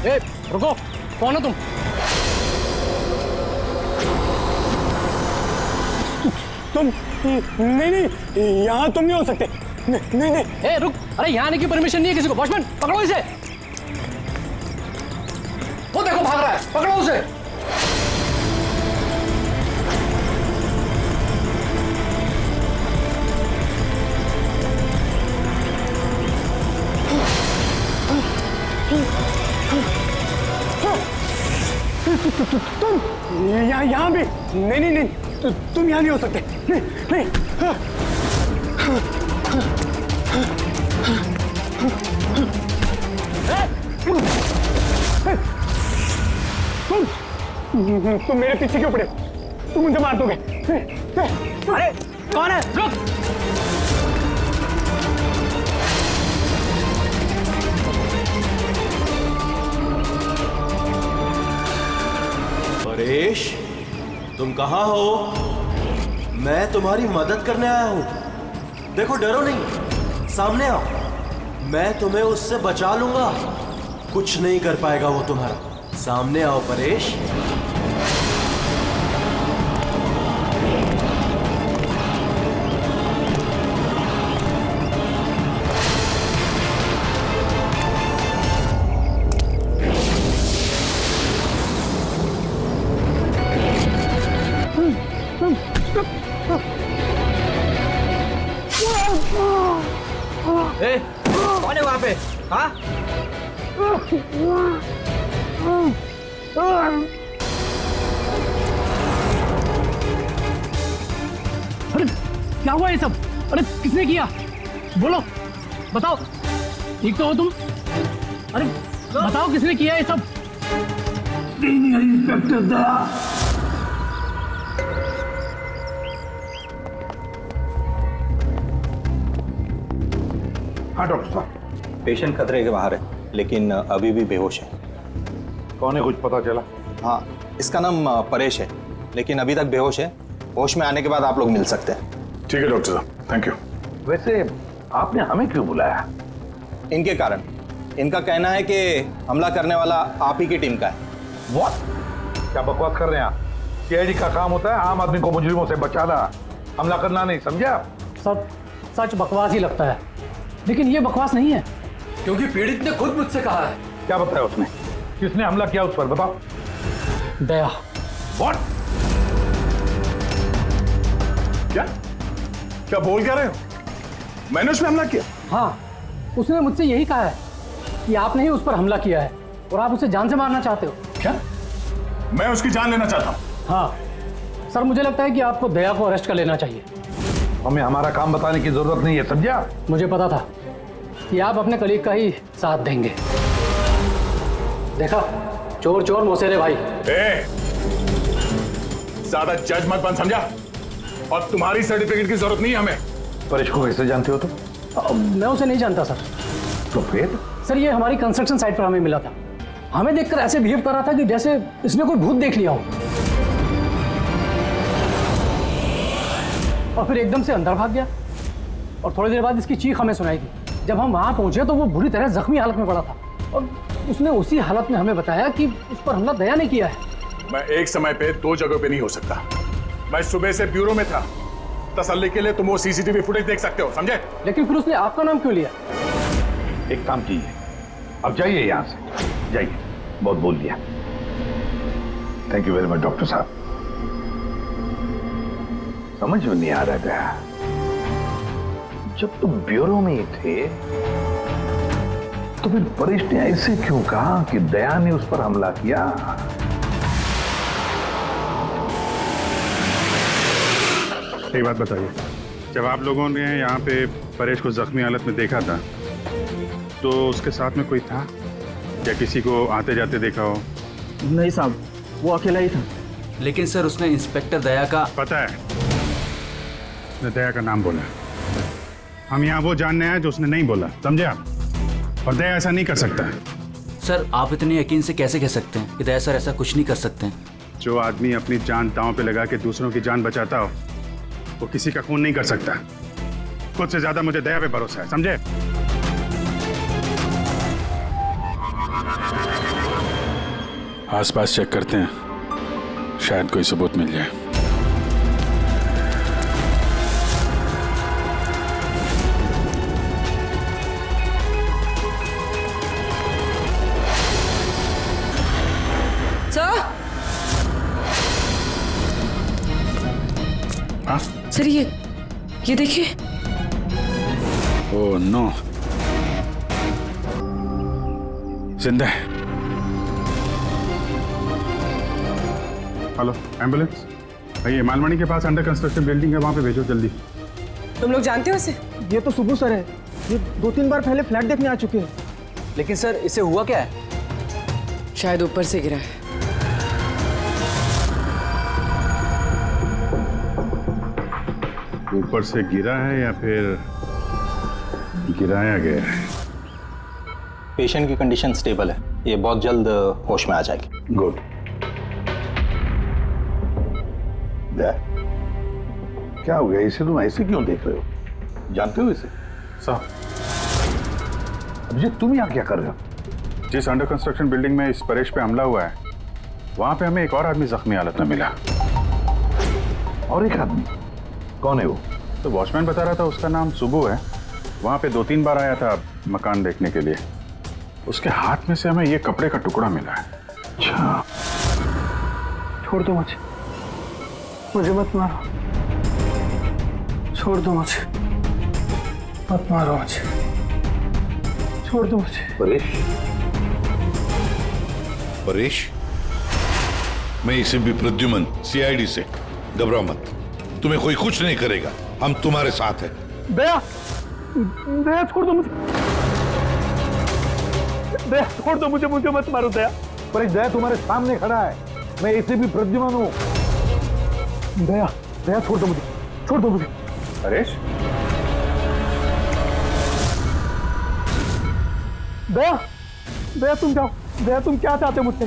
ए, रुको, कौन हो तुम? तुम नहीं, यहाँ तुम नहीं हो सकते। नहीं। ए, रुक, अरे यहाँ आने की परमिशन नहीं है किसी को। वॉचमैन, पकड़ो इसे। वो देखो भाग रहा है, पकड़ो उसे। तुम यहाँ भी नहीं, तुम यहाँ नहीं हो सकते। नहीं। तुम मेरे पीछे क्यों पड़े? तुम मुझे मार दोगे। अरे कौन है? रुक। परेश, तुम कहाँ हो? मैं तुम्हारी मदद करने आया हूँ। देखो, डरो नहीं, सामने आओ। मैं तुम्हें उससे बचा लूंगा। कुछ नहीं कर पाएगा वो तुम्हारा। सामने आओ परेश। ए, कौन है वहां पे? हाँ? अरे क्या हुआ ये सब? अरे किसने किया? बोलो, बताओ। ठीक तो हो तुम? अरे बताओ किसने किया ये सब? सीनियर इंस्पेक्टर दया। हाँ डॉक्टर साहब, पेशेंट खतरे के बाहर है, लेकिन अभी भी बेहोश है। कौन है, कुछ पता चला? हाँ, इसका नाम परेश है, लेकिन अभी तक बेहोश है। होश में आने के बाद आप लोग मिल सकते हैं। ठीक है डॉक्टर साहब, थैंक यू। वैसे आपने हमें क्यों बुलाया? इनके कारण। इनका कहना है कि हमला करने वाला आप ही की टीम का है। व्हाट? क्या बकवास कर रहे हैं आप? सीआईडी का काम होता है आम आदमी को मुजरिमों से बचाना, हमला करना नहीं, समझा? सब सच बकवास ही लगता है, लेकिन ये बकवास नहीं है, क्योंकि पीड़ित ने खुद मुझसे कहा है। क्या बताया उसने? किसने हमला किया उस पर, बताओ। दया। व्हाट? क्या बोल क्या रहे हो? मैंने उस पर हमला किया? हाँ, उसने मुझसे यही कहा है कि आपने ही उस पर हमला किया है और आप उसे जान से मारना चाहते हो। क्या? मैं उसकी जान लेना चाहता हूँ? हाँ सर, मुझे लगता है कि आपको दया को अरेस्ट कर लेना चाहिए। हमें हमारा काम बताने की जरूरत नहीं है, समझा? मुझे पता था कि आप अपने कलीग का ही साथ देंगे। देखा, चोर चोर मौसेरे भाई। ज्यादा जज मत बन, समझा? और तुम्हारी सर्टिफिकेट की जरूरत नहीं है हमें। परेश को कैसे जानते हो तुम? मैं उसे नहीं जानता सर। तो फिर? सर, ये हमारी कंस्ट्रक्शन साइट पर हमें मिला था। हमें देखकर ऐसे बिहेव कर रहा था कि जैसे इसने कोई भूत देख लिया हो, और फिर एकदम से अंदर भाग गया। और थोड़ी देर बाद इसकी चीख हमें सुनाई दी। जब हम वहां पहुंचे तो वो बुरी तरह जख्मी हालत में पड़ा था, और उसने उसी हालत में हमें बताया कि उस पर हमला दया ने किया है। मैं एक समय पे दो जगह पे नहीं हो सकता। मैं सुबह से ब्यूरो में था। तसल्ली के लिए तुम वो सीसीटीवी फुटेज देख सकते हो, समझे? लेकिन फिर उसने आपका नाम क्यों लिया? एक काम कीजिए, अब जाइए यहां से, जाइए। बहुत बोल दिया। Thank you very much doctor साहब। समझ में नहीं आ रहा था, जब तुम ब्यूरो में ही थे तो फिर परेश ने ऐसे क्यों कहा कि दया ने उस पर हमला किया? एक बात बताइए, जब आप लोगों ने यहाँ पे परेश को जख्मी हालत में देखा था तो उसके साथ में कोई था या किसी को आते जाते देखा हो? नहीं साहब, वो अकेला ही था। लेकिन सर, उसने इंस्पेक्टर दया का... पता है, उसने दया का नाम बोला। हम यहाँ वो जानने आए जो उसने नहीं बोला, समझे आप? और दया ऐसा नहीं कर सकता। सर, आप इतने यकीन से कैसे कह सकते हैं कि दया सर ऐसा कुछ नहीं कर सकते हैं? जो आदमी अपनी जान दांव पे लगा के दूसरों की जान बचाता हो, वो किसी का खून नहीं कर सकता। खुद से ज्यादा मुझे दया पे भरोसा है, समझे? आसपास चेक करते हैं, शायद कोई सबूत मिल जाए। हाँ? सर ये देखिए। ओह नो, जिंदा है। हेलो, एम्बुलेंस भैया, मालमणी के पास अंडर कंस्ट्रक्शन बिल्डिंग है, वहां पे भेजो जल्दी। तुम लोग जानते हो इसे? ये तो सुबह सर है, ये 2-3 बार पहले फ्लैट देखने आ चुके हैं। लेकिन सर इसे हुआ क्या है? शायद ऊपर से गिरा है। ऊपर से गिरा है या फिर गिराया गया है? पेशेंट की कंडीशन स्टेबल है, ये बहुत जल्द होश में आ जाएगी। गुड। क्या हो गया, इसे तुम ऐसे क्यों देख रहे हो? जानते हो इसे? साहब, अभिजीत तुम यहाँ क्या कर रहे हो? जिस अंडर कंस्ट्रक्शन बिल्डिंग में इस परेश पे हमला हुआ है, वहां पे हमें एक और आदमी जख्मी हालत में मिला। और एक आदमी? कौन है वो? तो वॉचमैन बता रहा था उसका नाम सुबू है, वहां पे 2-3 बार आया था मकान देखने के लिए। उसके हाथ में से हमें ये कपड़े का टुकड़ा मिला है। अच्छा, छोड़ दो मुझे मत मारो, छोड़ दो मुझे, मत मारो मुझे, छोड़ दो मुझे। परेश, मैं इसे भी प्रद्युमन सीआईडी से, घबराओ मत, तुम्हें कोई कुछ नहीं करेगा, हम तुम्हारे साथ हैं। दया, दया छोड़ दो मुझे, दया छोड़ दो मुझे मत मारो दया। परेश, दया तुम्हारे सामने खड़ा है, मैं इसे भी प्रद्युमन हूँ। दया छोड़ दो मुझे। परेश, दया तुम जाओ, दया तुम क्या चाहते हो मुझसे?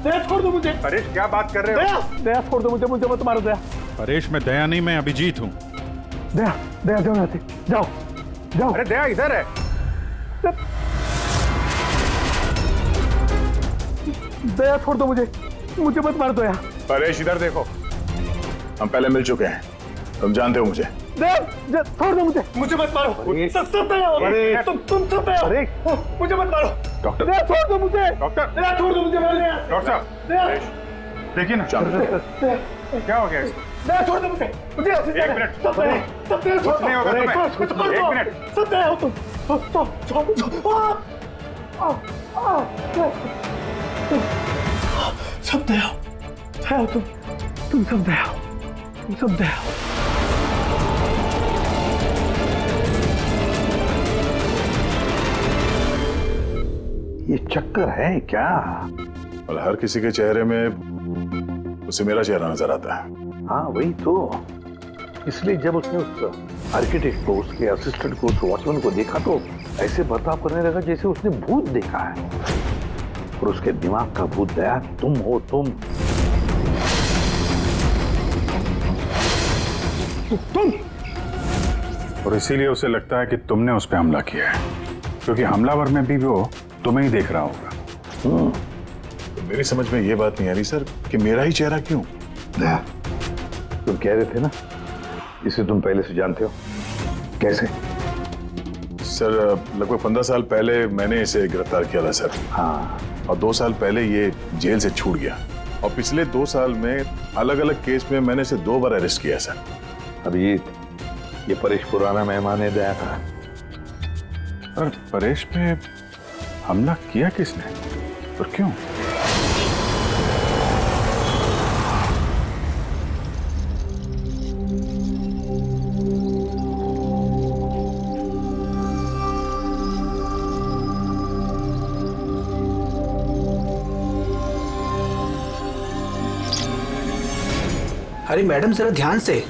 दया छोड़ दो मुझे। परेश क्या बात कर रहे हो? दया छोड़ दो मुझे मत मारो दया। परेश, मैं दया नहीं, मैं अभिजीत हूँ। दया जाओ यहाँ से, जाओ। अरे दया इधर है। दया छोड़ दो मुझे मत मारो दया। परेश इधर देखो, हम पहले मिल चुके हैं, तुम जानते हो मुझे। दया छोड़ दो मुझे मत मारो। सब दया हो, तुम सब दया हो, मुझे मत मारो। डॉक्टर, दया छोड़ दो मुझे। डॉक्टर, दया छोड़ दो मुझे। डॉक्टर साहब, परेश, देखिए ना क्या हो गया इसको? दया छोड़ दो मुझे। एक मिनट, सब दया कुछ नहीं होगा तुम्हें। एक मिनट, सब दया हो तुम। सब दया हो तुम सब दया हो। ये चक्कर है क्या? और हर किसी के चेहरे में उसे मेरा चेहरा नजर आता है। हाँ वही तो, इसलिए जब उसने उस आर्किटेक्ट को, उसके असिस्टेंट को, उस वॉचमैन को देखा तो ऐसे बर्ताव करने लगा जैसे उसने भूत देखा है। और उसके दिमाग का भूत दया तुम हो। तुम और इसीलिए उसे लगता है कि तुमने उस पर हमला किया है, क्योंकि हमलावर में भी वो तुम्हें ही देख रहा होगा। तो मेरी समझ में ये बात नहीं आ रही सर कि मेरा ही चेहरा क्यों? दया, तुम कह रहे थे ना इसे तुम पहले से जानते हो। कैसे? सर लगभग 15 साल पहले मैंने इसे गिरफ्तार किया था सर। हाँ, और 2 साल पहले ये जेल से छूट गया, और पिछले 2 साल में अलग अलग केस में मैंने इसे 2 बार अरेस्ट किया सर। अभिजीत, ये परेश पुराना मेहमान है दया का। पर परेश पे हमला किया किसने और क्यों? अरे मैडम जरा ध्यान से।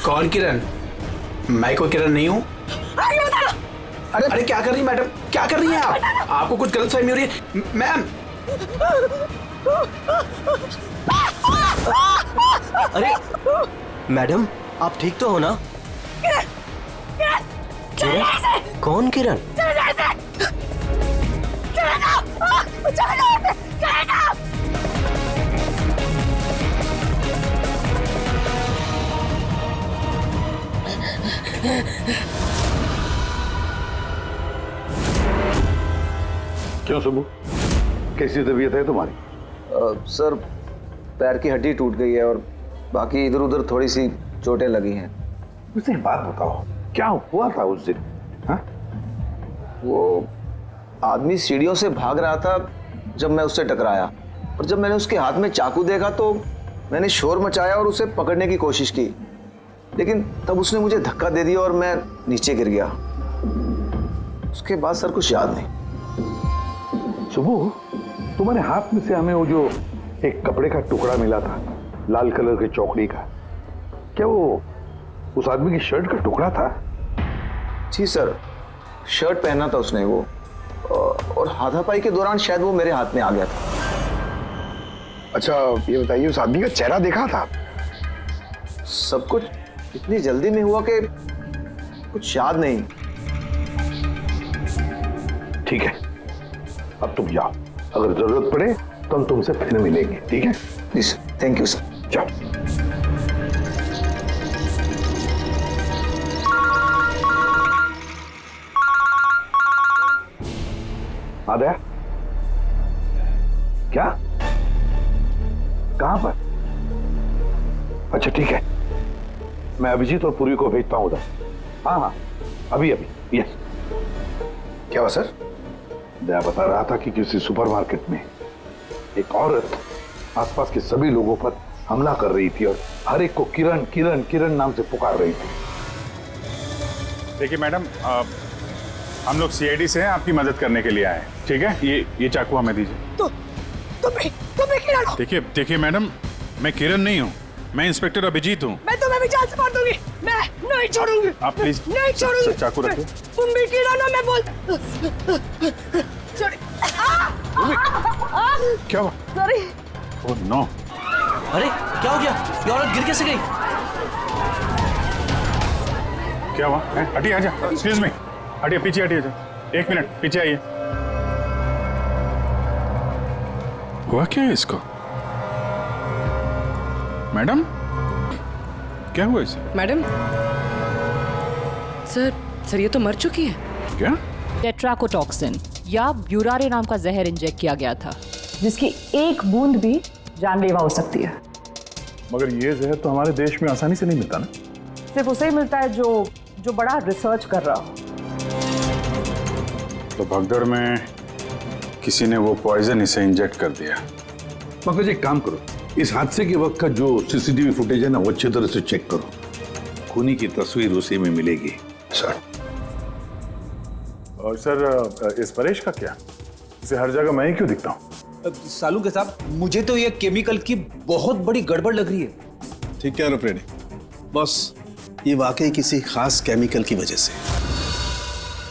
कौन किरण? मैं कोई किरण नहीं हूँ। अरे क्या कर रही है मैडम, क्या कर रही हैं आप? आपको कुछ गलतफहमी हो रही है मैम। अरे मैडम, आप ठीक तो हो ना? कौन किरण? क्यों सुबू, कैसी तबीयत है तुम्हारी? सर पैर की हड्डी टूट गई है और बाकी इधर उधर थोड़ी सी चोटें लगी हैं। मुझे एक बात बताओ, क्या हुआ था उस दिन? हाँ? वो आदमी सीढ़ियों से भाग रहा था जब मैं उससे टकराया, और जब मैंने उसके हाथ में चाकू देखा तो मैंने शोर मचाया और उसे पकड़ने की कोशिश की, लेकिन तब उसने मुझे धक्का दे दिया और मैं नीचे गिर गया। उसके बाद सर कुछ याद नहीं। सुबू, तुम्हारे हाथ में से हमें वो जो एक कपड़े का टुकड़ा मिला था, लाल कलर की चौकड़ी का, क्या वो उस आदमी की शर्ट का टुकड़ा था? जी सर, शर्ट पहना था उसने वो, और हाथापाई के दौरान शायद वो मेरे हाथ में आ गया था। अच्छा ये बताइए, उस आदमी का चेहरा देखा था? सब कुछ इतनी जल्दी में हुआ कि कुछ याद नहीं। ठीक है, अब तुम जाओ, अगर जरूरत पड़े तो हम तुमसे फिर मिलेंगे, ठीक है? Please, thank you sir. जाओ। आ गया? क्या? कहां पर? अच्छा ठीक है, मैं अभिजीत और पुरी को भेजता हूं उधर। हाँ हाँ, अभी अभी। यस। क्या हुआ सर? मैं बता रहा था कि किसी सुपरमार्केट में एक औरत आसपास के सभी लोगों पर हमला कर रही थी और हर एक को किरण किरण किरण नाम से पुकार रही थी। देखिए मैडम, हम लोग सीआईडी से हैं, आपकी मदद करने के लिए आए हैं, ठीक है? ये चाकू हमें दीजिए। तुम्हें किरण हो? देखिए मैडम, मैं किरण नहीं हूँ, मैं इंस्पेक्टर अभिजीत हूँ। मैं तुम्हें भी जान से मार दूंगी, मैं नहीं छोड़ूंगी। आप प्लीज नहीं छोड़ूंगी। चाकू रखिए। तुम भी किरण हो, मैं बोल। क्या हुआ? सॉरी। Oh no. अरे क्या हो गया? ये औरत गिर कैसे गई? क्या हुआ? हटिए, आजा। एक्सक्यूज मी, हटिए, पीछे हटिए। एक मिनट पीछे आइए। हुआ क्या है इसको? मैडम, क्या हुआ इसे? मैडम, सर ये तो मर चुकी है। क्या? टेट्राकोटॉक्सिन या ब्यूरारे नाम का जहर इंजेक्ट किया गया था, जिसकी एक बूंद भी जानलेवा हो सकती है। मगर ये जहर तो हमारे देश में आसानी से नहीं मिलता ना? सिर्फ उसे ही मिलता है जो बड़ा रिसर्च कर रहा हो। तो भगदड़ में किसी ने वो पॉइजन इसे इंजेक्ट कर दिया। मगर एक काम करो, इस हादसे के वक्त का जो सीसीटीवी फुटेज है ना, वो अच्छी तरह से चेक करो। खूनी की तस्वीर उसी में मिलेगी। सर। और सर, इस परेश का क्या? इसे हर जगह मैं ही क्यों दिखता हूँ? सालू के साहब, मुझे तो ये केमिकल की बहुत बड़ी गड़बड़ लग रही है। ठीक है फ्रेडी, बस ये वाकई किसी खास केमिकल की वजह से,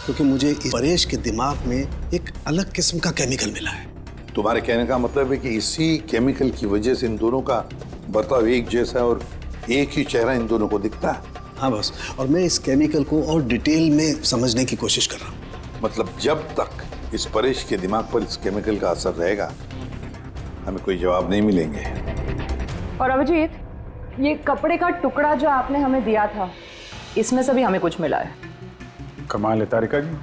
क्योंकि मुझे इस परेश के दिमाग में एक अलग किस्म का केमिकल मिला है। तुम्हारे कहने का मतलब है कि इसी केमिकल की वजह से इन दोनों का बर्ताव एक जैसा है और एक ही चेहरा इन दोनों को दिखता है। हाँ बस, और मैं इस केमिकल को और डिटेल में समझने की कोशिश कर रहा हूँ। मतलब जब तक इस परेश के दिमाग पर इस केमिकल का असर रहेगा, हमें कोई जवाब नहीं मिलेंगे। और अभिजीत, ये कपड़े का टुकड़ा जो आपने हमें दिया था, इसमें से भी हमें कुछ मिला है। कमाल है तारिका जी,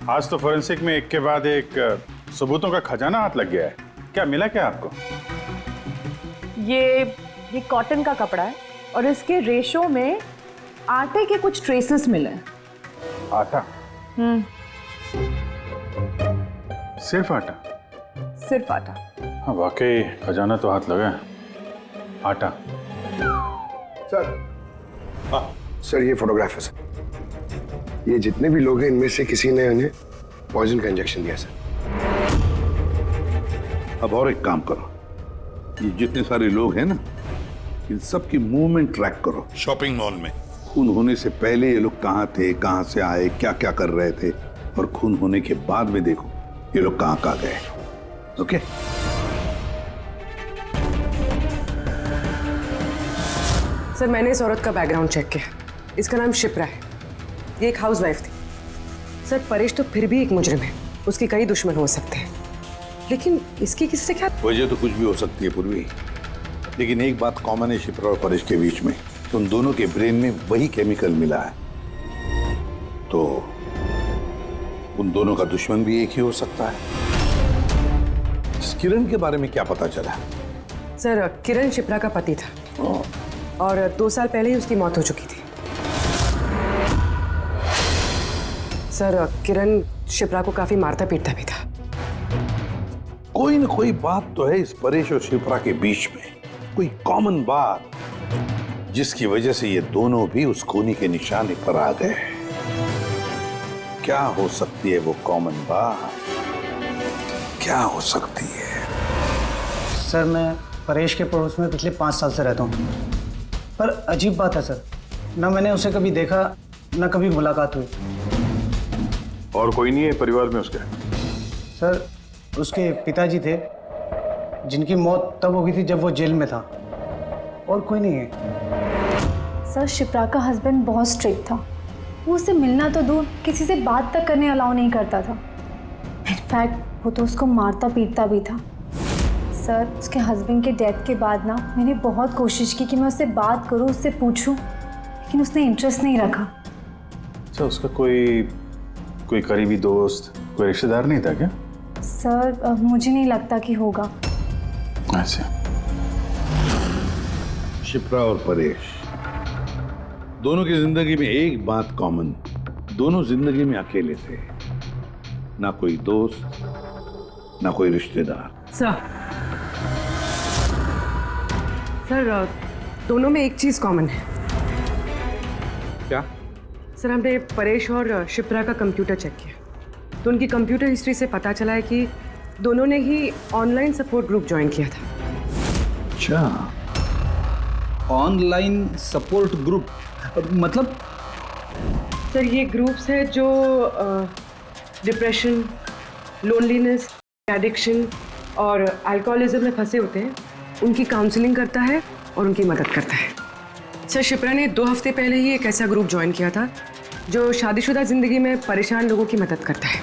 आज तो फोरेंसिक में एक के बाद एक सबूतों का खजाना हाथ लग गया है। क्या मिला क्या आपको? ये कॉटन का कपड़ा है और इसके रेशो में आटे के कुछ ट्रेसेस मिले। आटा? सिर्फ आटा? सिर्फ आटा। हाँ वाकई खजाना तो हाथ लगा है। आटा। सर ये फोटोग्राफ है सर। ये जितने भी लोग हैं, इनमें से किसी ने उन्हें पॉइजन का इंजेक्शन दिया सर। अब और एक काम करो, ये जितने सारे लोग हैं ना, इन सब की मूवमेंट ट्रैक करो। शॉपिंग मॉल में खून होने से पहले ये लोग कहाँ थे, कहाँ से आए, क्या क्या कर रहे थे, और खून होने के बाद में देखो ये लोग कहाँ कहाँ गए। ओके? सर मैंने इस औरत का बैकग्राउंड चेक किया। इसका नाम शिप्रा है। ये एक हाउसवाइफ थी। सर परेश तो फिर भी एक मुजरिम है, उसके कई दुश्मन हो सकते हैं, लेकिन इसकी किसी से क्या? वजह तो कुछ भी हो सकती है पूर्वी, लेकिन एक बात कॉमन है शिप्रा और परेश के बीच में, उन दोनों के ब्रेन में वही केमिकल मिला है, तो उन दोनों का दुश्मन भी एक ही हो सकता है। इस किरण के बारे में क्या पता चला? सर किरण शिप्रा का पति था और 2 साल पहले ही उसकी मौत हो चुकी थी। सर किरण शिप्रा को काफी मारता पीटता भी था। कोई ना कोई बात तो है इस परेश और शिप्रा के बीच में, कोई कॉमन बात जिसकी वजह से ये दोनों भी उस खूनी के निशाने पर आ गए। क्या हो सकती है वो कॉमन बात? क्या हो सकती है? सर मैं परेश के पड़ोस में पिछले 5 साल से रहता हूँ, पर अजीब बात है सर, ना मैंने उसे कभी देखा ना कभी मुलाकात हुई। और कोई नहीं है परिवार में उसके? सर उसके पिताजी थे जिनकी मौत तब हो गई थी जब वो जेल में था, और कोई नहीं है। सर शिप्रा का हस्बैंड बहुत स्ट्रिक्ट था, वो उससे मिलना तो दूर किसी से बात तक करने अलाउ नहीं करता था। इनफैक्ट वो तो उसको मारता पीटता भी था। सर उसके हस्बैंड के डेथ के बाद ना मैंने बहुत कोशिश की कि मैं उससे बात करूं, उससे पूछूं, लेकिन उसने इंटरेस्ट नहीं रखा। अच्छा, उसका कोई करीबी दोस्त, कोई रिश्तेदार नहीं था क्या? सर मुझे नहीं लगता कि होगा। अच्छा। शिप्रा और परेश दोनों की जिंदगी में एक बात कॉमन, दोनों जिंदगी में अकेले थे, ना कोई दोस्त ना कोई रिश्तेदार। सर दोनों में एक चीज कॉमन है। क्या? सर हमने परेश और शिप्रा का कंप्यूटर चेक किया, तो उनकी कंप्यूटर हिस्ट्री से पता चला है कि दोनों ने ही ऑनलाइन सपोर्ट ग्रुप ज्वाइन किया था। अच्छा, ऑनलाइन सपोर्ट ग्रुप मतलब? सर ये ग्रुप्स है जो डिप्रेशन, लोनलीनेस, एडिक्शन और अल्कोहलिज्म में फंसे होते हैं, उनकी काउंसलिंग करता है और उनकी मदद करता है। सर शिप्रा ने 2 हफ्ते पहले ही एक ऐसा ग्रुप ज्वाइन किया था जो शादीशुदा जिंदगी में परेशान लोगों की मदद करता है,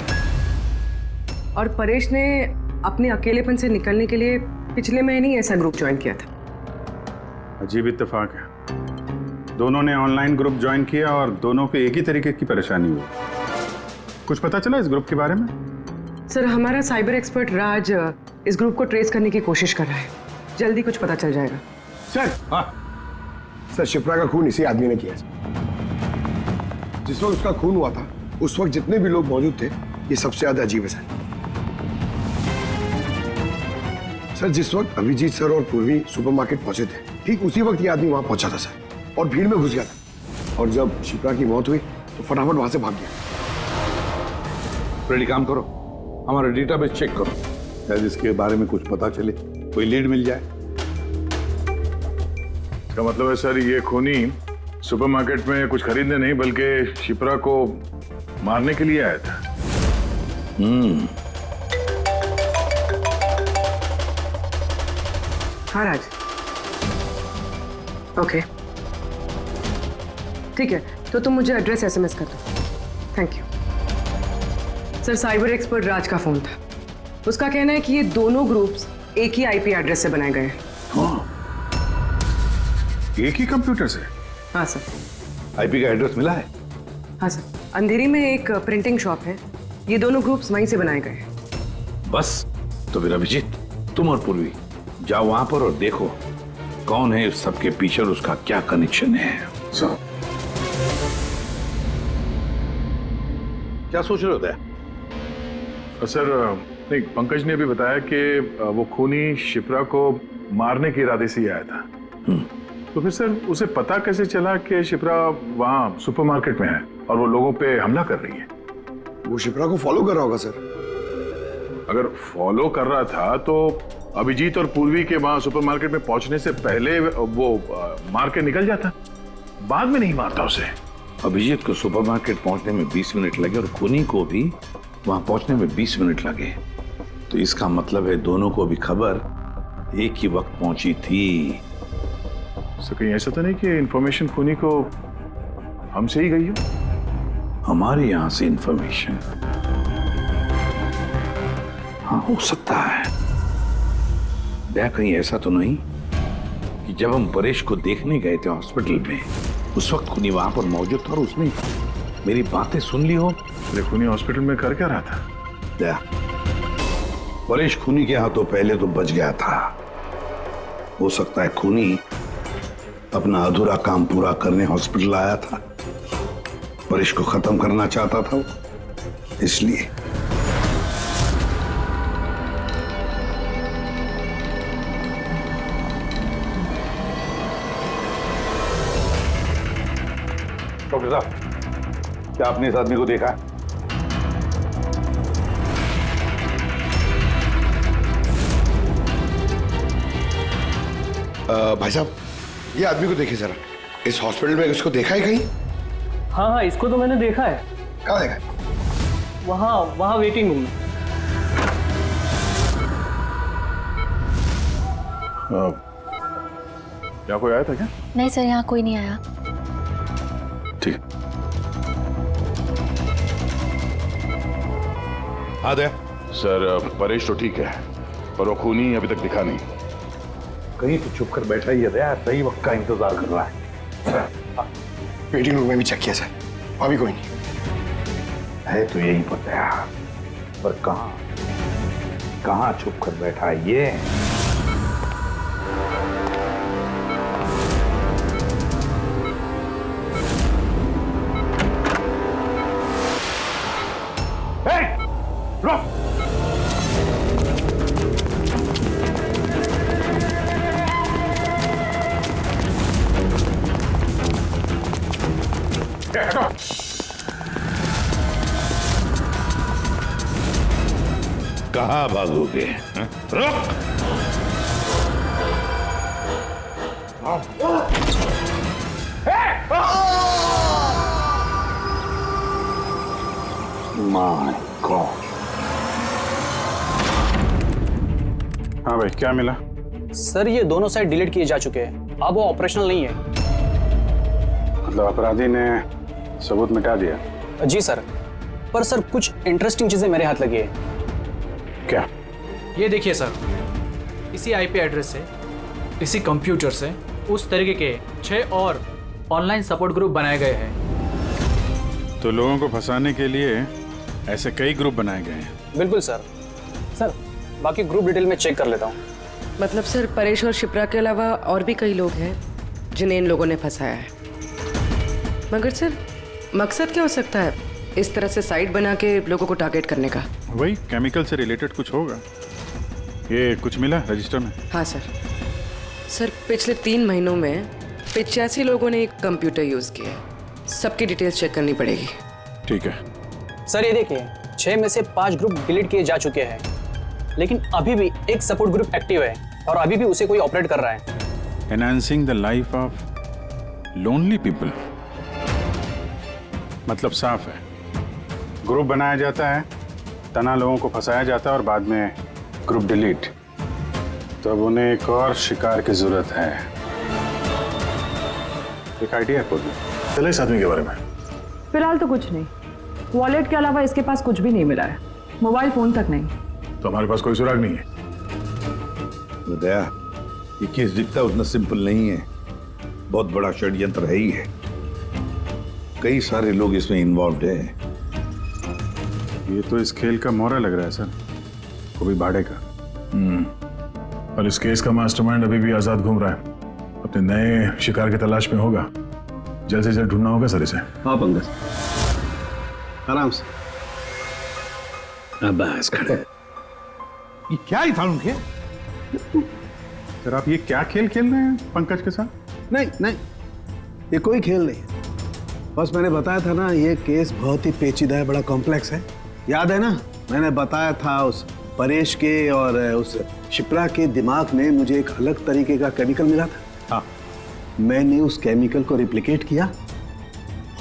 और परेश ने अपने अकेलेपन से निकलने के लिए पिछले महीने ही ऐसा ग्रुप ज्वाइन किया था। अजीब इत्तेफाक है, दोनों ने ऑनलाइन ग्रुप ज्वाइन किया और दोनों को एक ही तरीके की परेशानी हुई। कुछ पता चला इस ग्रुप के बारे में? सर हमारा साइबर एक्सपर्ट राज इस ग्रुप को ट्रेस करने की कोशिश कर रहा है, जल्दी कुछ पता चल जाएगा। सर शिप्रा का खून इसी आदमी ने किया। जिस वक्त उसका खून हुआ था उस वक्त जितने भी लोग मौजूद थे, ये सबसे ज्यादा अजीब है सर। जिस वक्त अभिजीत सर और पूर्वी सुपरमार्केट पहुंचे थे, ठीक उसी वक्त ये आदमी वहां पहुंचा था सर, और भीड़ में घुस गया था, और जब शिप्रा की मौत हुई तो फटाफट वहां से भाग गया। रेडी, काम करो, हमारा डेटाबेस चेक करो, शायद इसके बारे में कुछ पता चले, कोई लीड मिल जाए। इसका मतलब है सर ये खूनी सुपरमार्केट में कुछ खरीदने नहीं बल्कि शिप्रा को मारने के लिए आया था। हाँ राज, ओके ठीक है, तो तुम मुझे एड्रेस SMS कर दो। Thank you sir. Cyber expert Raj का फोन था, उसका कहना है कि ये दोनों ग्रुप्स एक ही IP एड्रेस से बनाए गए हैं। एक ही कंप्यूटर से? हाँ सर। IP का एड्रेस मिला है? हाँ सर, अंधेरी में एक प्रिंटिंग शॉप है, ये दोनों ग्रुप्स वहीं से बनाए गए हैं। बस, तो फिर अभिजीत तुम और पूर्वी जाओ वहां पर और देखो कौन है इस सबके पीछे और उसका क्या कनेक्शन है। सर क्या सोच रहे होते हैं? सर नहीं, पंकज ने भी बताया कि वो खूनी शिप्रा को मारने के इरादे से ही आया था। तो फिर सर उसे पता कैसे चला कि शिप्रा वहाँ सुपरमार्केट में है और वो लोगों पे हमला कर रही है? वो शिप्रा को फॉलो कर रहा होगा सर। अगर फॉलो कर रहा था तो अभिजीत और पूर्वी के वहाँ सुपरमार्केट में पहुंचने से पहले वो मार के निकल जाता, बाद में नहीं मारता उसे। अभिजीत को सुपरमार्केट पहुंचने में 20 मिनट लगे और खूनी को भी वहां पहुंचने में 20 मिनट लगे, तो इसका मतलब है दोनों को भी खबर एक ही वक्त पहुंची थी। तो कहीं ऐसा तो नहीं कि इंफॉर्मेशन खूनी को हमसे ही गई हो? हमारे यहां से इंफॉर्मेशन। हाँ, हो सकता है दया कहीं ऐसा तो नहीं कि जब हम परेश को देखने गए थे हॉस्पिटल में, उस वक्त खूनी वहां पर मौजूद था और उसने मेरी बातें सुन ली हो। अरे खूनी हॉस्पिटल में कर क्या रहा था? दया, परेश खूनी के हाथों पहले तो बच गया था। हो सकता है खूनी अपना अधूरा काम पूरा करने हॉस्पिटल आया था, परेश को खत्म करना चाहता था वो, इसलिए। डॉक्टर साहब, क्या आपने इस आदमी को देखा है? भाई साहब, ये आदमी को देखिए जरा। इस हॉस्पिटल में इसको देखा है कहीं? हाँ हाँ, इसको तो मैंने देखा है। कहाँ देखा है? वहाँ वेटिंग रूम में। क्या कोई आया था क्या? नहीं सर, यहाँ कोई नहीं आया। ठीक। हाँ दया। सर परेश तो ठीक है, पर वो खूनी अभी तक दिखा नहीं। कहीं तो छुप कर बैठा ही है दया, सही वक्त का इंतजार कर रहा है। वेटिंग रूम में भी चेक किया सर, अभी कोई नहीं है। तो यही पता है, पर कहाँ छुप कर बैठा है ये? कहाँ भागोगे? रुक! My God! हाँ भाई, क्या मिला? सर ये दोनों साइड डिलीट किए जा चुके हैं, अब वो ऑपरेशनल नहीं है। मतलब अपराधी ने सबूत मिटा दिया? जी सर, पर सर कुछ इंटरेस्टिंग चीजें मेरे हाथ लगी है। क्या? ये देखिए सर, इसी आईपी एड्रेस से, इसी कंप्यूटर से उस तरीके के 6 और ऑनलाइन सपोर्ट ग्रुप बनाए गए हैं। तो लोगों को फंसाने के लिए ऐसे कई ग्रुप बनाए गए हैं? बिल्कुल सर। सर बाकी ग्रुप डिटेल में चेक कर लेता हूँ। मतलब सर परेश और शिप्रा के अलावा और भी कई लोग हैं जिन्हें इन लोगों ने फंसाया है। मगर सर मकसद क्या हो सकता है इस तरह से साइट बना के लोगों को टारगेट करने का? वही केमिकल से रिलेटेड कुछ होगा। ये कुछ मिला रजिस्टर में? हाँ सर। सर पिछले 3 महीनों में 85 लोगों ने एक कंप्यूटर यूज किया है। सबकी डिटेल्स चेक करनी पड़ेगी। ठीक है सर। ये देखिए 6 में से 5 ग्रुप डिलीट किए जा चुके हैं, लेकिन अभी भी एक सपोर्ट ग्रुप एक्टिव है और अभी भी उसे कोई ऑपरेट कर रहा है। Enhancing the life of lonely people, मतलब साफ है, ग्रुप बनाया जाता है, तना लोगों को फंसाया जाता है और बाद में ग्रुप डिलीट। तब उन्हें एक और शिकार की जरूरत है। एक आइडिया है चले इस आदमी के बारे में? फिलहाल तो कुछ नहीं। वॉलेट के अलावा इसके पास कुछ भी नहीं मिला है, मोबाइल फोन तक नहीं। तो हमारे पास कोई सुराग नहीं है। दया, ये केस दिखता उतना सिंपल नहीं है, बहुत बड़ा षड्यंत्र है ही है। कई सारे लोग इसमें इन्वॉल्व है। ये तो इस खेल का मोहरा लग रहा है सर, वो भी भाड़े का। और इस केस का मास्टरमाइंड अभी भी आजाद घूम रहा है, अपने नए शिकार की तलाश में होगा। जल्द से जल्द ढूंढना होगा सर इसे। हाँ पंकज, आराम से। बस खड़े। ये क्या ही था उनके? सर आप ये क्या खेल खेल रहे हैं पंकज के साथ? नहीं नहीं, ये कोई खेल नहीं है। बस मैंने बताया था ना, ये केस बहुत ही पेचीदा है, बड़ा कॉम्प्लेक्स है। याद है ना, मैंने बताया था उस परेश के और उस शिप्रा के दिमाग में मुझे एक अलग तरीके का केमिकल मिला था। हाँ, मैंने उस केमिकल को रिप्लिकेट किया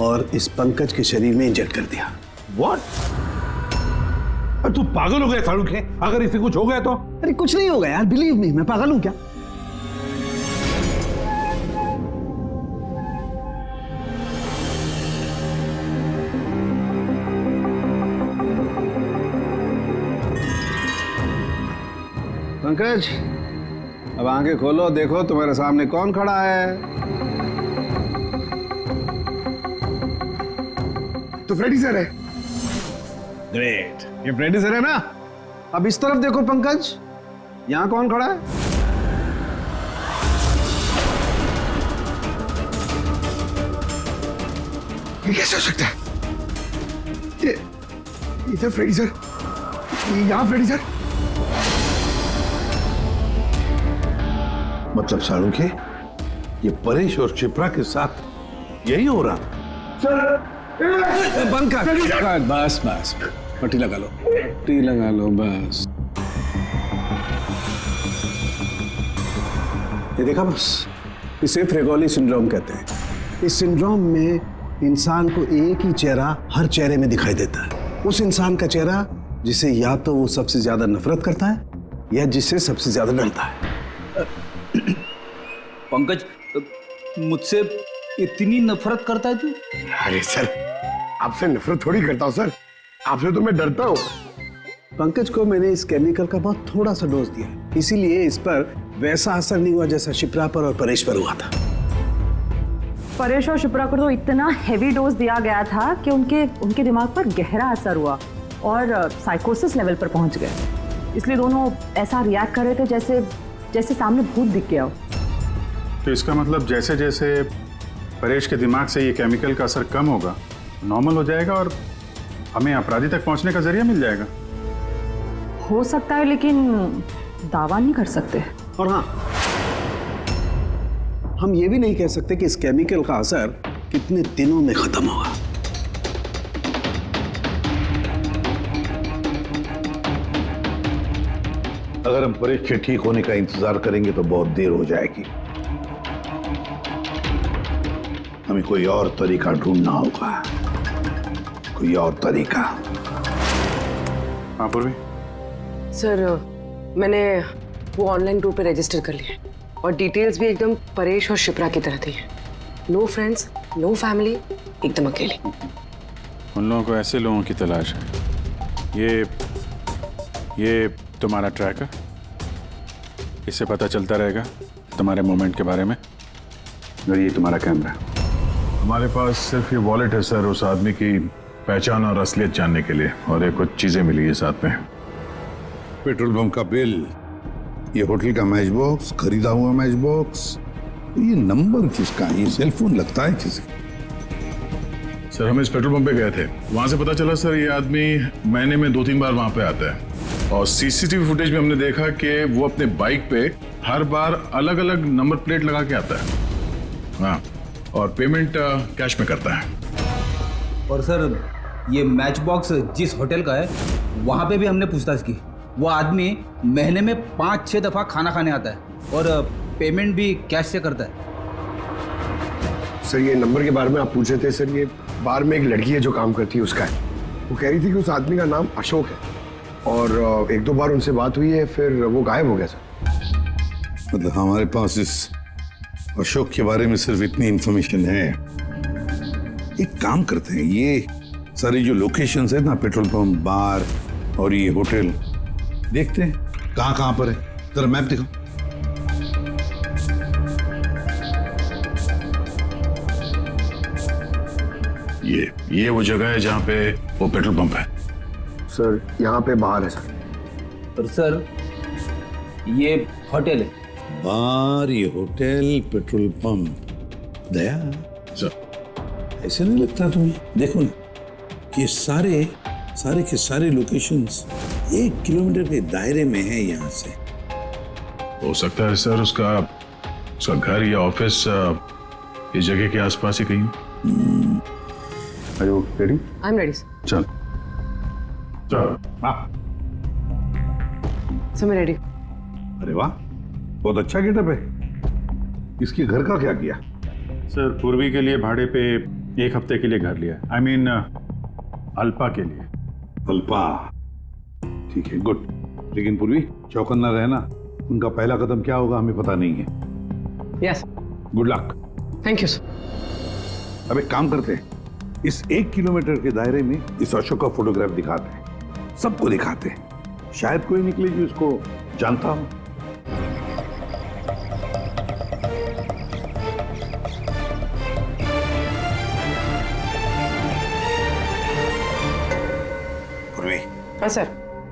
और इस पंकज के शरीर में इंजेक्ट कर दिया। What? तू पागल हो गया फारूक है? अगर इसे कुछ हो गया तो? अरे कुछ नहीं होगा यार, बिलीव मी, मैं पागल हूं क्या? पंकज, अब आंखें खोलो, देखो तुम्हारे सामने कौन खड़ा है। तो फ्रेडी सर है। ग्रेट, ये फ्रेडी सर है ना। अब इस तरफ देखो पंकज, यहां कौन खड़ा है? ये कैसे हो सकता है? ये इधर फ्रेडी सर, यहाँ फ्रेडी सर। मतलब साळुंखे, ये परेश और शिप्रा के साथ यही हो रहा बंद कर। बस बस, पट्टी लगा लो, पट्टी लगा लो बस। ये देखा बस, इसे फ्रेगोली सिंड्रोम कहते हैं। इस सिंड्रोम में इंसान को एक ही चेहरा हर चेहरे में दिखाई देता है। उस इंसान का चेहरा जिसे या तो वो सबसे ज्यादा नफरत करता है या जिससे सबसे ज्यादा डरता है। पंकज, मुझसे इतनी नफरत करता है तू? अरे सर, आपसे नफरत थोड़ी करता हूँ सर, आपसे तो मैं डरता हूँ। पंकज को मैंने इस केमिकल का बहुत थोड़ा सा डोज दिया, इसीलिए इस पर वैसा असर नहीं हुआ जैसा शिप्रा पर और परेश पर हुआ था। परेश और शिप्रा को तो इतना हैवी डोज दिया गया था कि उनके दिमाग पर गहरा असर हुआ और साइकोसिस लेवल पर पहुंच गए। इसलिए दोनों ऐसा रिएक्ट कर रहे थे जैसे सामने भूत दिख गया हो। तो इसका मतलब जैसे जैसे परेश के दिमाग से ये केमिकल का असर कम होगा, नॉर्मल हो जाएगा और हमें अपराधी तक पहुंचने का जरिया मिल जाएगा। हो सकता है, लेकिन दावा नहीं कर सकते। और हाँ, हम ये भी नहीं कह सकते कि इस केमिकल का असर कितने दिनों में खत्म होगा। अगर हम परेश के ठीक होने का इंतजार करेंगे तो बहुत देर हो जाएगी। हमें कोई और तरीका ढूंढना होगा, कोई और तरीका। हाँ पूर्वी। सर, मैंने वो ऑनलाइन ग्रुप पे रजिस्टर कर लिया है और डिटेल्स भी एकदम परेश और शिप्रा की तरह थी। नो फ्रेंड्स, नो फैमिली, एकदम अकेले। उन लोगों को ऐसे लोगों की तलाश है। ये तुम्हारा ट्रैकर, इससे पता चलता रहेगा तुम्हारे मूवमेंट के बारे में। और ये तुम्हारा कैमरा। हमारे पास सिर्फ ये वॉलेट है सर, उस आदमी की पहचान और असलियत जानने के लिए, और ये कुछ चीजें मिली है साथ में। पेट्रोल पंप का बिल, ये होटल का मैच बॉक्स, खरीदा हुआ मैच बॉक्स, ये नंबर किसका है? ये सेलफोन लगता है किसका? सर, हम इस पेट्रोल पंप पे गए थे, वहां से पता चला सर ये आदमी महीने में 2-3 बार वहां पे आता है। और सीसीटीवी फुटेज में हमने देखा कि वो अपने बाइक पे हर बार अलग अलग नंबर प्लेट लगा के आता है। हाँ, और पेमेंट कैश में करता है। और सर, ये मैच बॉक्स जिस होटल का है वहाँ पे भी हमने पूछताछ की। वो आदमी महीने में 5-6 दफ़ा खाना खाने आता है और पेमेंट भी कैश से करता है। सर, ये नंबर के बारे में आप पूछ रहे थे। सर, ये बार में एक लड़की है जो काम करती है, उसका है। वो कह रही थी कि उस आदमी का नाम अशोक है और 1-2 बार उनसे बात हुई है, फिर वो गायब हो गया सर। मतलब हमारे पास इस अशोक के बारे में सिर्फ इतनी इंफॉर्मेशन है। एक काम करते हैं, ये सारी जो लोकेशंस है ना, पेट्रोल पंप, बार और ये होटल, देखते हैं कहाँ पर है। जरा मैप दिखाओ। ये वो जगह है जहाँ पे वो पेट्रोल पंप है। सर, यहाँ पे बाहर है सर। और सर, ये होटल है। बार, ये होटल, पेट्रोल पंप। दया सर, ऐसे नहीं लगता तुम्हें? देखो ना, ये सारे के सारे लोकेशंस 1 किलोमीटर के दायरे में है यहाँ से। हो सकता है सर उसका घर या ऑफिस इस जगह के आसपास ही कहीं। Are you ready? I'm ready. चल चल। सर, मैं रेडी। अरे वाह, बहुत अच्छा गेटअप है। इसके घर का क्या किया? सर, पूर्वी के लिए भाड़े पे 1 हफ्ते के लिए घर लिया। I mean, अल्पा के लिए। अल्पा, ठीक है, गुड। लेकिन पूर्वी, चौकन्ना रहना। उनका पहला कदम क्या होगा हमें पता नहीं है। Yes. Good luck. Thank you sir. अब एक काम करते हैं, इस 1 किलोमीटर के दायरे में इस अशोक का फोटोग्राफ दिखाते हैं, सबको दिखाते हैं। शायद कोई निकले जो इसको जानता हो। हाँ सर।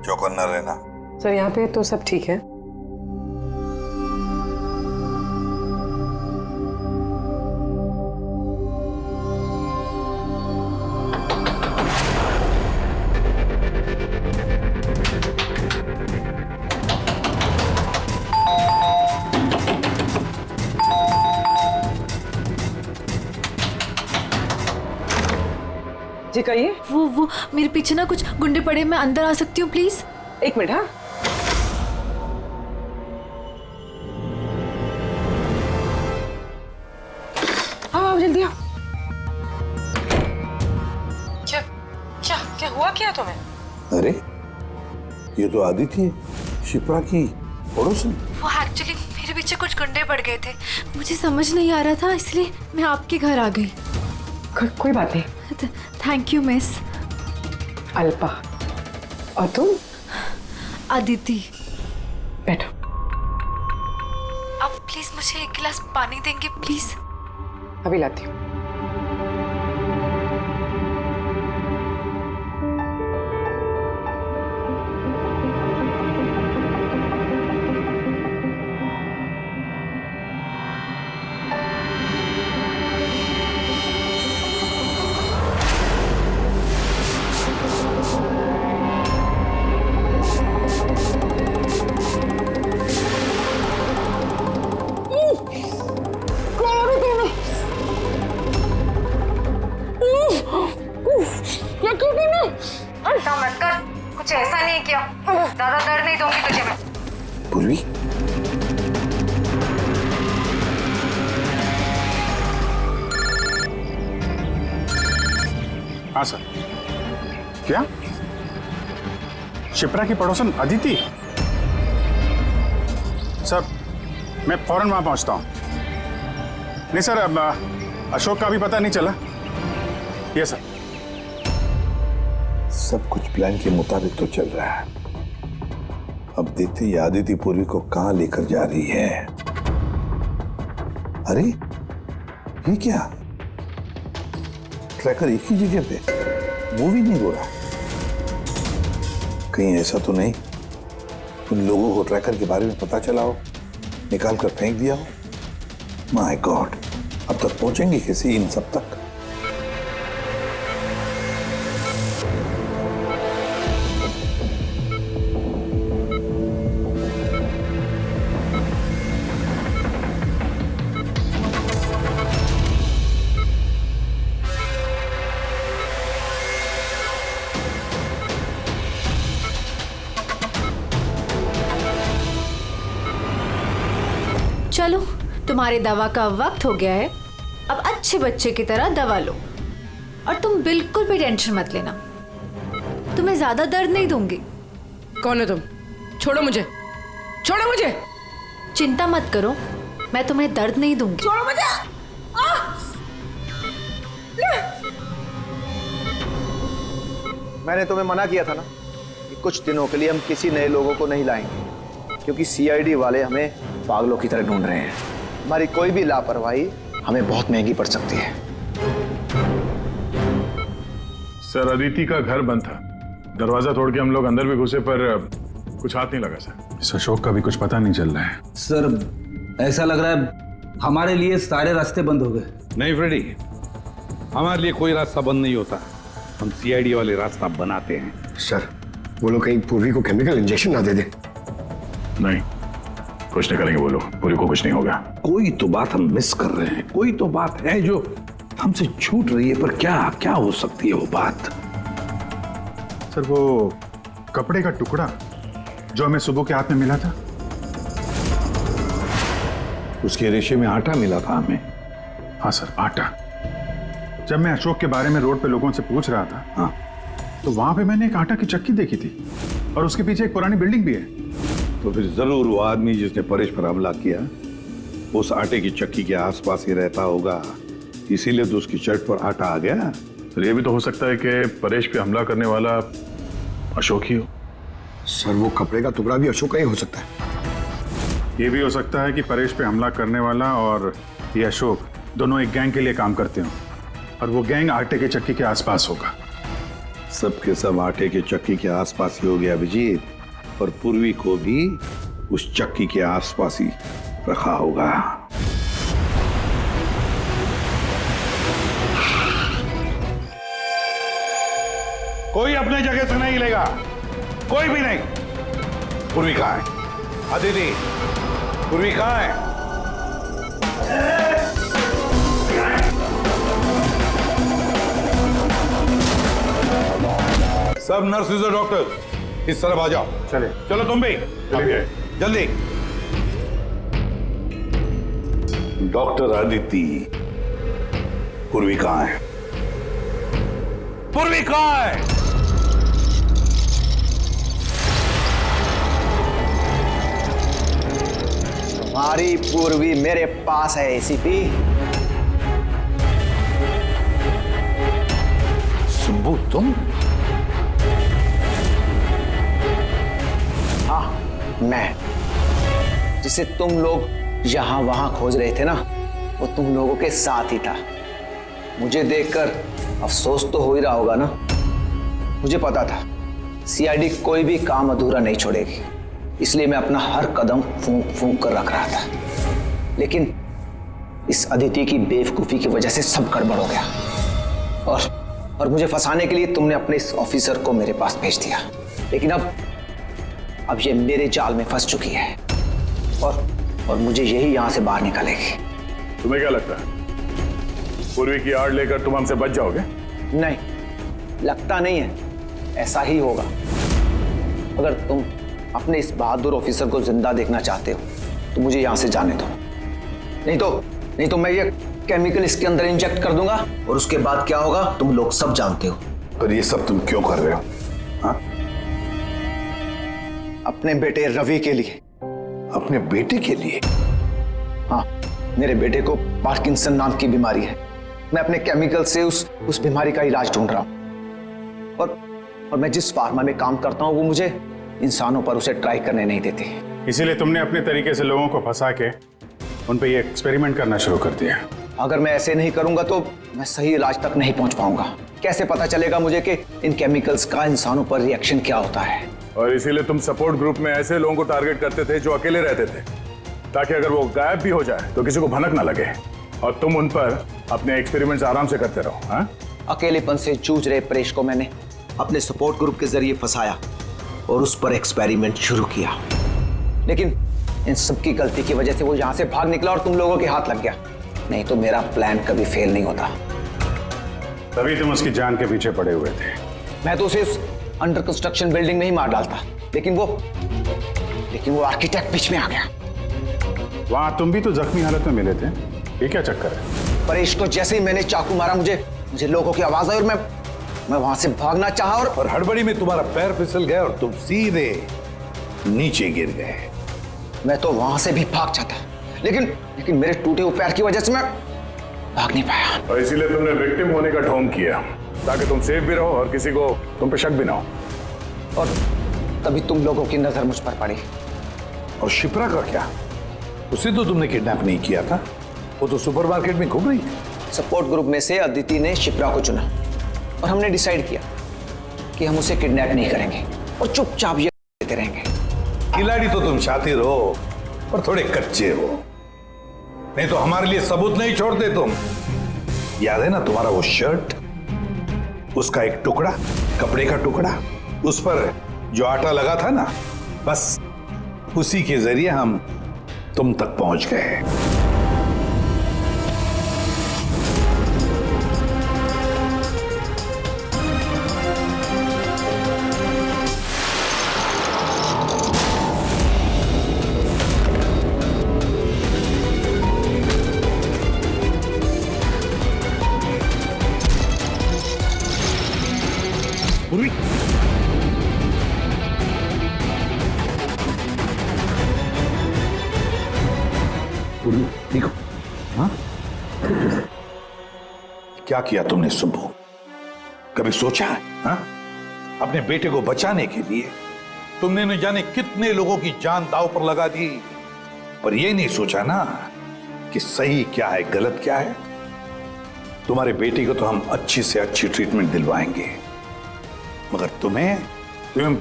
चौकन्ना रहना। सर यहाँ पे तो सब ठीक है। जी कहिए। वो मेरे पीछे ना कुछ गुंडे पड़े, मैं अंदर आ सकती हूँ प्लीज? एक मिनट। हाँ हाँ जल्दी आओ। क्या क्या क्या हुआ क्या तुम्हें? अरे ये तो आदिति है, शिप्रा की पड़ोसन। वो एक्चुअली मेरे पीछे कुछ गुंडे पड़ गए थे, मुझे समझ नहीं आ रहा था इसलिए मैं आपके घर आ गई। कोई बात नहीं। Thank you miss. अल्पा। और तुम? अदिति। बैठो। आप प्लीज मुझे एक गिलास पानी देंगे प्लीज? अभी लाती हूँ। मत कर, कुछ ऐसा नहीं किया, ज्यादा दर्द नहीं दूंगी तुझे मैं। पूर्वी, हाँ सर। क्या शिप्रा की पड़ोसन अदिति? सर मैं फौरन वहां पहुंचता हूं। नहीं सर, अब अशोक का भी पता नहीं चला। ये सर। सब कुछ प्लान के मुताबिक तो चल रहा है। अब देखते ही आदिति पूर्वी को कहां लेकर जा रही है। अरे ये क्या, ट्रैकर एक ही जगह पे, मूवी नहीं हो रहा। कहीं ऐसा तो नहीं उन लोगों को ट्रैकर के बारे में पता चला हो, निकाल कर फेंक दिया हो। माय गॉड, अब तक पहुंचेंगे कैसे इन सब तक? चलो, तुम्हारे दवा का वक्त हो गया है। अब अच्छे बच्चे की तरह दवा लो और तुम बिल्कुल भी टेंशन मत लेना, तुम्हें ज्यादा दर्द नहीं दूंगी। कौन हो तुम? छोड़ो मुझे, छोड़ो मुझे। चिंता मत करो, मैं तुम्हें दर्द नहीं दूंगी। छोड़ो मुझे। मैंने तुम्हें मना किया था ना कि कुछ दिनों के लिए हम किसी नए लोगों को नहीं लाएंगे, क्योंकि सीआईडी वाले हमें पागलों की तरह ढूंढ रहे हैं। हमारी कोई भी लापरवाही हमें बहुत महंगी पड़ सकती है। सर अदिति का घर बंद था, दरवाजा तोड़ के हम लोग अंदर भी घुसे पर कुछ हाथ नहीं लगा सर। इस अशोक का भी कुछ पता नहीं चल रहा है। सर ऐसा लग रहा है हमारे लिए सारे रास्ते बंद हो गए। नहीं फ्रेडी, हमारे लिए कोई रास्ता बंद नहीं होता, हम सीआईडी वाले रास्ता बनाते हैं। सर वो लोग कहीं पूर्वी को केमिकल इंजेक्शन ना दे दे। नहीं, कुछ नहीं करेंगे वो लोग, पूरी को कुछ नहीं होगा। कोई तो बात हम मिस कर रहे हैं, कोई तो बात है जो हमसे छूट रही है, पर क्या क्या हो सकती है वो बात? सर वो कपड़े का टुकड़ा जो हमें सुबह के हाथ में मिला था, उसके रेशे में आटा मिला था हमें। हाँ सर, आटा। जब मैं अशोक के बारे में रोड पे लोगों से पूछ रहा था, हाँ, तो वहां पे मैंने एक आटा की चक्की देखी थी और उसके पीछे एक पुरानी बिल्डिंग भी है। तो फिर जरूर वो आदमी जिसने परेश पर हमला किया उस आटे की चक्की के आसपास ही रहता होगा, इसीलिए तो उसकी शर्ट पर आटा आ गया। सर ये भी तो हो सकता है कि परेश पे हमला करने वाला अशोक ही हो। सर वो कपड़े का टुकड़ा भी अशोक का ही हो सकता है। ये भी हो सकता है कि परेश पे हमला करने वाला और ये अशोक दोनों एक गैंग के लिए काम करते हो और वो गैंग आटे के चक्की के आसपास होगा। सबके सब आटे के चक्की के आसपास ही हो गया अभिजीत, और पूर्वी को भी उस चक्की के आसपास ही रखा होगा। कोई अपने जगह से नहीं लेगा, कोई भी नहीं। पूर्वी कहाँ है? अदिति, पूर्वी कहाँ है? सब नर्सेज और डॉक्टर इस तरफ आ जाओ। चले। चलो तुम भी जल्दी। डॉक्टर अदिति, पूर्वी कहाँ है? पूर्वी कहाँ है? तुम्हारी पूर्वी मेरे पास है एसीपी। सुब्बू तुम? हाँ, मैं। जिसे तुम लोग यहां वहां खोज रहे थे ना, वो तुम लोगों के साथ ही था। मुझे देखकर अफसोस तो हो ही रहा होगा ना। मुझे पता था सीआईडी कोई भी काम अधूरा नहीं छोड़ेगी, इसलिए मैं अपना हर कदम फूंक फूंक कर रख रहा था। लेकिन इस अदिति की बेवकूफी की वजह से सब गड़बड़ हो गया, और मुझे फंसाने के लिए तुमने अपने इस ऑफिसर को मेरे पास भेज दिया। लेकिन अब ये मेरे जाल में फंस चुकी है, और मुझे यही यहां से बाहर निकालेगी। तुम्हें क्या लगता है पूर्वी की आड़ लेकर तुम हमसे बच जाओगे? नहीं, लगता नहीं है, ऐसा ही होगा। अगर तुम अपने इस बहादुर ऑफिसर को जिंदा देखना चाहते हो तो मुझे यहां से जाने दो, नहीं तो मैं ये केमिकल इसके अंदर इंजेक्ट कर दूंगा, और उसके बाद क्या होगा तुम लोग सब जानते हो। पर ये सब तुम क्यों कर रहे हो? हाँ? अपने बेटे रवि के लिए। अपने बेटे के लिए? हाँ, मेरे बेटे को पार्किंसन नाम की बीमारी है। मैं अपने केमिकल से उस बीमारी का इलाज ढूंढ रहा हूं, और मैं जिस फार्मा में काम करता हूं वो मुझे इंसानों पर उसे ट्राई करने नहीं देते। इसीलिए तुमने अपने तरीके से लोगों को फंसा के उन पे ये एक्सपेरिमेंट करना शुरू कर दिया। अगर मैं ऐसे नहीं करूंगा तो मैं सही इलाज तक नहीं पहुंच पाऊंगा। कैसे पता चलेगा मुझे कि इन केमिकल्स का इंसानों पर रिएक्शन क्या होता है? और इसीलिए तुम सपोर्ट ग्रुप में ऐसे लोगों को टारगेट करते थे जो अकेले रहते थे, ताकि अगर वो गायब भी हो जाए तो किसी को भनक ना लगे, और तुम उन पर अपने एक्सपेरिमेंट्स आराम से करते रहो। हाँ? अकेलेपन से जूझ रहे परेश को मैंने अपने सपोर्ट ग्रुप के जरिए फंसाया और उस पर एक्सपेरिमेंट शुरू किया। लेकिन इन सबकी गलती की वजह से वो यहां से भाग निकला और तुम लोगों के हाथ लग गया। नहीं तो मेरा प्लान कभी फेल नहीं होता। तभी तुम उसकी जान के पीछे पड़े हुए थे। मैं तो उसे अंडर कंस्ट्रक्शन बिल्डिंग में ही मार डालता, लेकिन वो आर्किटेक्ट बीच में आ गया। वहां तुम भी तो जख्मी हालत में मिले थे, ये क्या चक्कर है? परेश को जैसे ही मैंने चाकू मारा मुझे लोगों की आवाज आई और मैं वहां से भागना चाहा, और हड़बड़ी में तुम्हारा पैर फिसल गया और तुम सीधे नीचे गिर गए। मैं तो वहां से भी भाग जाता, लेकिन मेरे टूटे हुए पैर की वजह से मैं भाग नहीं पाया। और इसीलिए तुमने विक्टिम होने का ढोंग किया, ताकि तुम सेफ भी रहो और किसी को तुम पे शक भी ना हो। और तभी तुम लोगों की नजर मुझ पर पड़ी। और शिप्रा का क्या? उसे तो तुमने किडनैप नहीं किया था, वो तो सुपरमार्केट में घूम रही थी। सपोर्ट ग्रुप में से अदिति ने शिप्रा को चुना, और हमने डिसाइड किया कि हम उसे किडनैप नहीं करेंगे और चुपचाप ये देते रहेंगे। खिलाड़ी तो तुम शातिर हो, पर थोड़े कच्चे हो, नहीं तो हमारे लिए सबूत नहीं छोड़ते तुम। याद है ना तुम्हारा वो शर्ट, उसका एक टुकड़ा, कपड़े का टुकड़ा, उस पर जो आटा लगा था ना, बस उसी के जरिए हम तुम तक पहुंच गए। देखो, हाँ? क्या किया तुमने सुब्बू? कभी सोचा है? हाँ? अपने बेटे को बचाने के लिए तुमने न जाने कितने लोगों की जान दांव पर लगा दी, पर यह नहीं सोचा ना कि सही क्या है, गलत क्या है। तुम्हारे बेटे को तो हम अच्छी से अच्छी ट्रीटमेंट दिलवाएंगे, मगर तुम्हें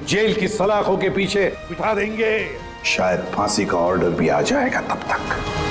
जेल की सलाखों के पीछे बिठा देंगे। शायद फांसी का ऑर्डर भी आ जाएगा तब तक।